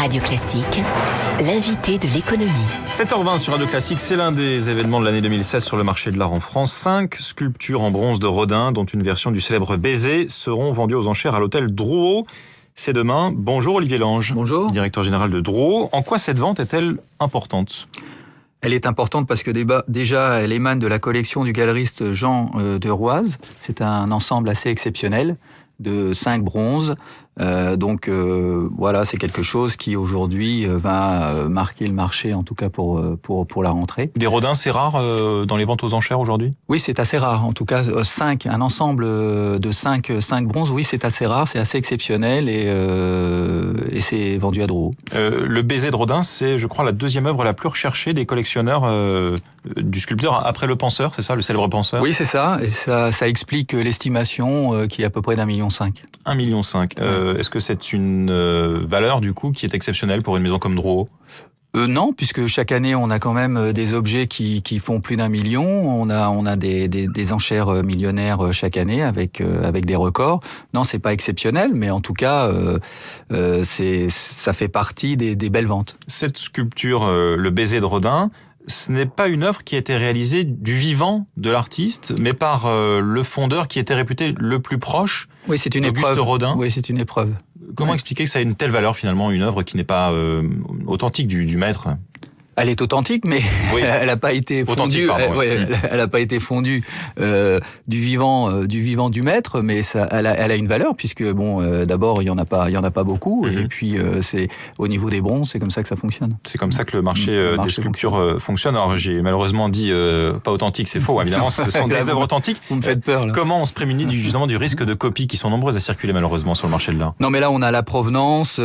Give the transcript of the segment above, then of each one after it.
Radio Classique, l'invité de l'économie. 7h20 sur Radio Classique, c'est l'un des événements de l'année 2016 sur le marché de l'art en France. 5 sculptures en bronze de Rodin, dont une version du célèbre Baiser, seront vendues aux enchères à l'hôtel Drouot. C'est demain. Bonjour Olivier Lange. Bonjour. Directeur général de Drouot. En quoi cette vente est-elle importante ? Elle est importante parce que déjà, elle émane de la collection du galeriste Jean de Roise. C'est un ensemble assez exceptionnel de 5 bronzes. Voilà, c'est quelque chose qui aujourd'hui va marquer le marché, en tout cas pour la rentrée. Des Rodins, c'est rare dans les ventes aux enchères aujourd'hui ? Oui, c'est assez rare. En tout cas, un ensemble de 5 bronzes, oui, c'est assez rare, c'est assez exceptionnel et c'est vendu à Drouot. Le Baiser de Rodin, c'est, je crois, la deuxième œuvre la plus recherchée des collectionneurs du sculpteur après le Penseur, c'est ça, le célèbre Penseur ? Oui, c'est ça. Et ça explique l'estimation qui est à peu près d'1,5 million. 1,5 million. Est-ce que c'est une valeur, du coup, qui est exceptionnelle pour une maison comme Drouot ? Non, puisque chaque année, on a quand même des objets qui font plus d'1 million. On a des enchères millionnaires chaque année avec des records. Non, c'est pas exceptionnel, mais en tout cas, ça fait partie des belles ventes. Cette sculpture, le Baiser de Rodin, ce n'est pas une œuvre qui a été réalisée du vivant de l'artiste, mais par le fondeur qui était réputé le plus proche, oui, c'est une Auguste épreuve. Rodin. Oui, c'est une épreuve. Comment expliquer que ça a une telle valeur finalement, une œuvre qui n'est pas authentique du maître ? Elle est authentique, mais oui. Elle n'a pas été fondue. Elle n'a pas été fondue du vivant du maître, mais elle a une valeur puisque d'abord il y en a pas beaucoup, et puis c'est au niveau des bronzes, c'est comme ça que ça fonctionne. C'est comme ça que le marché des sculptures fonctionne. Alors j'ai malheureusement dit pas authentique, c'est faux. Évidemment, ce sont des œuvres authentiques. Vous me faites peur là. Comment on se prémunit justement du risque de copies qui sont nombreuses à circuler malheureusement sur le marché de l'art ? Non, mais là on a la provenance.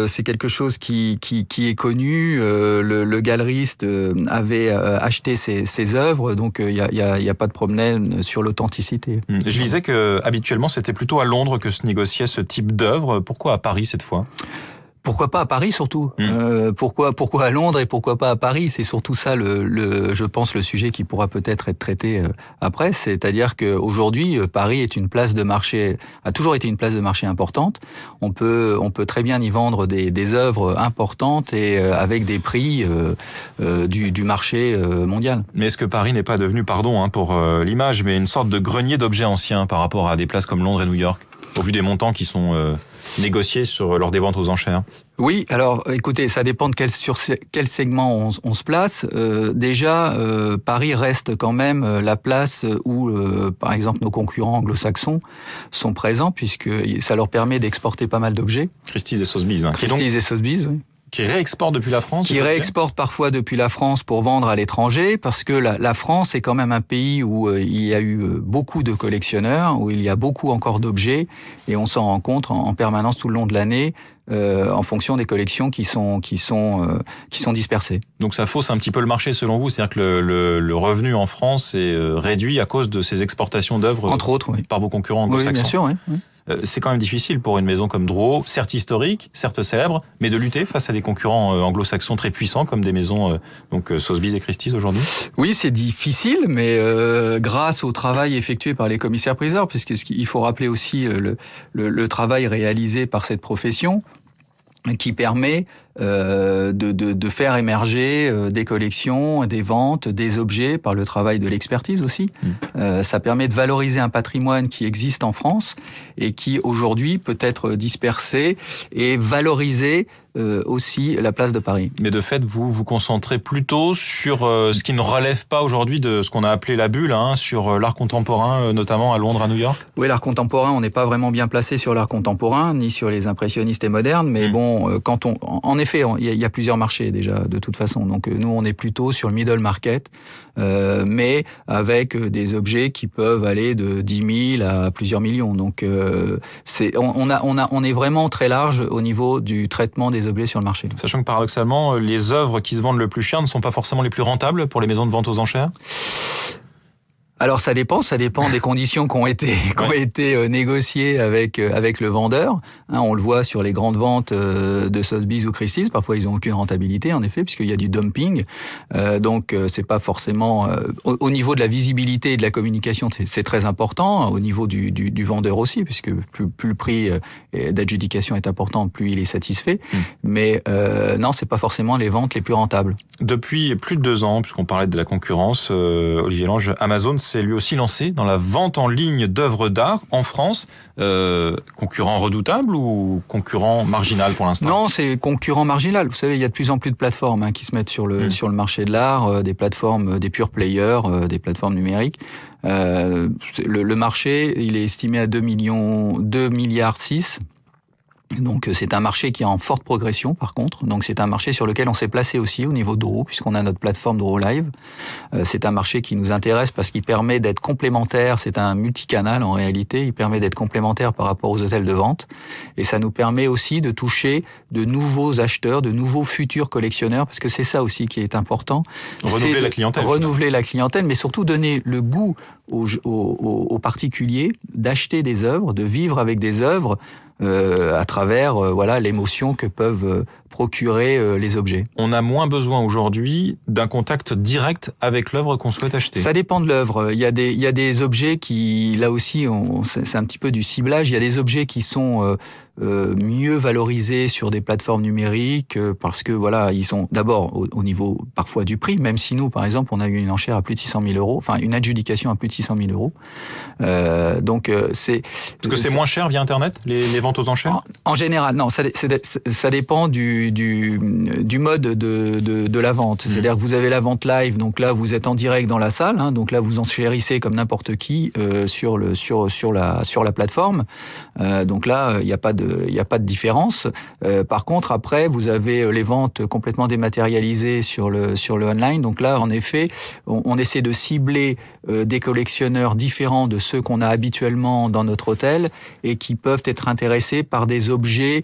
C'est quelque chose qui est connu. Le galeriste avait acheté ses œuvres, donc il y a pas de problème sur l'authenticité. Je lisais que habituellement c'était plutôt à Londres que se négociait ce type d'œuvre. Pourquoi à Paris cette fois ? Pourquoi pas à Paris surtout ? Pourquoi à Londres et pourquoi pas à Paris ? C'est surtout ça je pense le sujet qui pourra peut-être être traité après. C'est-à-dire qu'aujourd'hui Paris est une place de marché, a toujours été une place de marché importante. On peut très bien y vendre des œuvres importantes et avec des prix du marché mondial. Mais est-ce que Paris n'est pas devenu, pardon pour l'image, mais une sorte de grenier d'objets anciens par rapport à des places comme Londres et New York, au vu des montants qui sont négociés lors des ventes aux enchères ? Oui, alors écoutez, ça dépend sur quel segment on se place. Déjà, Paris reste quand même la place où, par exemple, nos concurrents anglo-saxons sont présents, puisque ça leur permet d'exporter pas mal d'objets. Christie's et Sotheby's. Christie's et Sotheby's, oui. Qui réexportent depuis la France ? Qui réexportent parfois depuis la France pour vendre à l'étranger, parce que la France est quand même un pays où il y a eu beaucoup de collectionneurs, où il y a beaucoup encore d'objets, et on s'en rend compte en permanence tout le long de l'année, en fonction des collections qui sont dispersées. Donc ça fausse un petit peu le marché selon vous, c'est-à-dire que le revenu en France est réduit à cause de ces exportations d'œuvres, entre autres, oui, par vos concurrents anglo-saxons. Oui, bien sûr, oui. C'est quand même difficile pour une maison comme Drouot, certes historique, certes célèbre, mais de lutter face à des concurrents anglo-saxons très puissants comme des maisons Sotheby's et Christie's aujourd'hui. Oui, c'est difficile, mais grâce au travail effectué par les commissaires-priseurs, puisqu'il faut rappeler aussi le travail réalisé par cette profession, qui permet de faire émerger des collections, des ventes, des objets par le travail de l'expertise aussi. Ça permet de valoriser un patrimoine qui existe en France et qui aujourd'hui peut être dispersé et valoriser aussi la place de Paris. Mais de fait, vous vous concentrez plutôt sur ce qui ne relève pas aujourd'hui de ce qu'on a appelé la bulle, sur l'art contemporain, notamment à Londres, à New York. Oui, l'art contemporain, on n'est pas vraiment bien placé sur l'art contemporain, ni sur les impressionnistes et modernes, mais en effet, il y a plusieurs marchés déjà, de toute façon. Donc nous, on est plutôt sur le middle market, mais avec des objets qui peuvent aller de 10 000 à plusieurs millions. Donc on est vraiment très large au niveau du traitement des objets sur le marché. Sachant que paradoxalement, les œuvres qui se vendent le plus cher ne sont pas forcément les plus rentables pour les maisons de vente aux enchères ? Alors ça dépend des conditions qui ont été négociées avec le vendeur. Hein, on le voit sur les grandes ventes de Sotheby's ou Christie's. Parfois ils n'ont aucune rentabilité en effet puisqu'il y a du dumping. Donc c'est pas forcément au niveau de la visibilité et de la communication, c'est très important. Au niveau du vendeur aussi, puisque plus le prix d'adjudication est important, plus il est satisfait. Mais non, c'est pas forcément les ventes les plus rentables. Depuis plus de 2 ans, puisqu'on parlait de la concurrence, Olivier Lange, Amazon s'est lui aussi lancé dans la vente en ligne d'œuvres d'art en France. Concurrent redoutable ou concurrent marginal pour l'instant? Non, c'est concurrent marginal. Vous savez, il y a de plus en plus de plateformes qui se mettent sur le marché de l'art, des plateformes, des pure players, des plateformes numériques. Le marché, il est estimé à 2 milliards 6. Donc c'est un marché qui est en forte progression par contre. Donc c'est un marché sur lequel on s'est placé aussi au niveau Draw, puisqu'on a notre plateforme Draw Live. C'est un marché qui nous intéresse parce qu'il permet d'être complémentaire. C'est un multicanal en réalité. Il permet d'être complémentaire par rapport aux hôtels de vente. Et ça nous permet aussi de toucher de nouveaux acheteurs, de nouveaux futurs collectionneurs, parce que c'est ça aussi qui est important. Renouveler la clientèle. Renouveler la clientèle, mais surtout donner le goût aux particuliers d'acheter des œuvres, de vivre avec des œuvres à travers l'émotion que peuvent procurer les objets. On a moins besoin aujourd'hui d'un contact direct avec l'œuvre qu'on souhaite acheter. Ça dépend de l'œuvre. Il y a des objets qui, là aussi, c'est un petit peu du ciblage. Il y a des objets qui sont mieux valorisés sur des plateformes numériques parce que ils sont d'abord au niveau parfois du prix. Même si nous, par exemple, on a eu une enchère à plus de 600 000 euros, enfin une adjudication à plus de 600 000 euros. Donc c'est parce que c'est moins cher via Internet les ventes aux enchères. En général, non. Ça dépend du mode de la vente. C'est-à-dire que vous avez la vente live, donc là vous êtes en direct dans la salle, donc là vous enchérissez comme n'importe qui sur la plateforme. Donc là il n'y a pas de différence. Par contre après vous avez les ventes complètement dématérialisées sur le online. Donc là en effet on essaie de cibler des collectionneurs différents de ceux qu'on a habituellement dans notre hôtel et qui peuvent être intéressés par des objets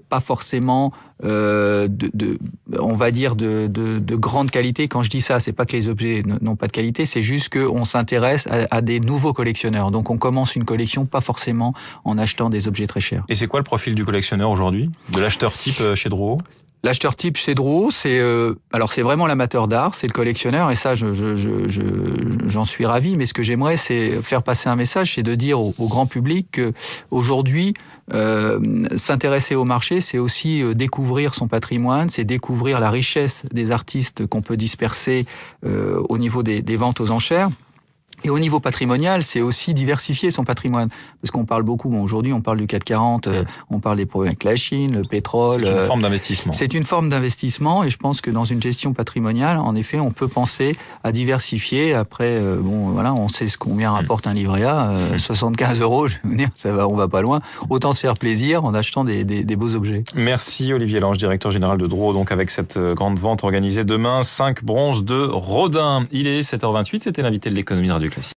pas forcément on va dire de grande qualité. Quand je dis ça, c'est pas que les objets n'ont pas de qualité, c'est juste qu'on s'intéresse à des nouveaux collectionneurs. Donc on commence une collection pas forcément en achetant des objets très chers. Et c'est quoi le profil du collectionneur aujourd'hui, de l'acheteur type chez Drouot? L'acheteur type chez Drouot, c'est vraiment l'amateur d'art, c'est le collectionneur, et ça j'en suis ravi. Mais ce que j'aimerais, c'est faire passer un message, c'est de dire au grand public que aujourd'hui s'intéresser au marché, c'est aussi découvrir son patrimoine, c'est découvrir la richesse des artistes qu'on peut disperser au niveau des ventes aux enchères. Et au niveau patrimonial, c'est aussi diversifier son patrimoine. Parce qu'on parle beaucoup, aujourd'hui on parle du CAC 40, on parle des problèmes avec la Chine, le pétrole. C'est une forme d'investissement. C'est une forme d'investissement et je pense que dans une gestion patrimoniale, en effet, on peut penser à diversifier. Après, on sait combien rapporte un livret A, 75 €, je veux dire, on va pas loin. Autant se faire plaisir en achetant des beaux objets. Merci Olivier Lange, directeur général de Drouot, donc avec cette grande vente organisée demain, 5 bronzes de Rodin. Il est 7h28, c'était l'invité de l'économie de Radio Classique.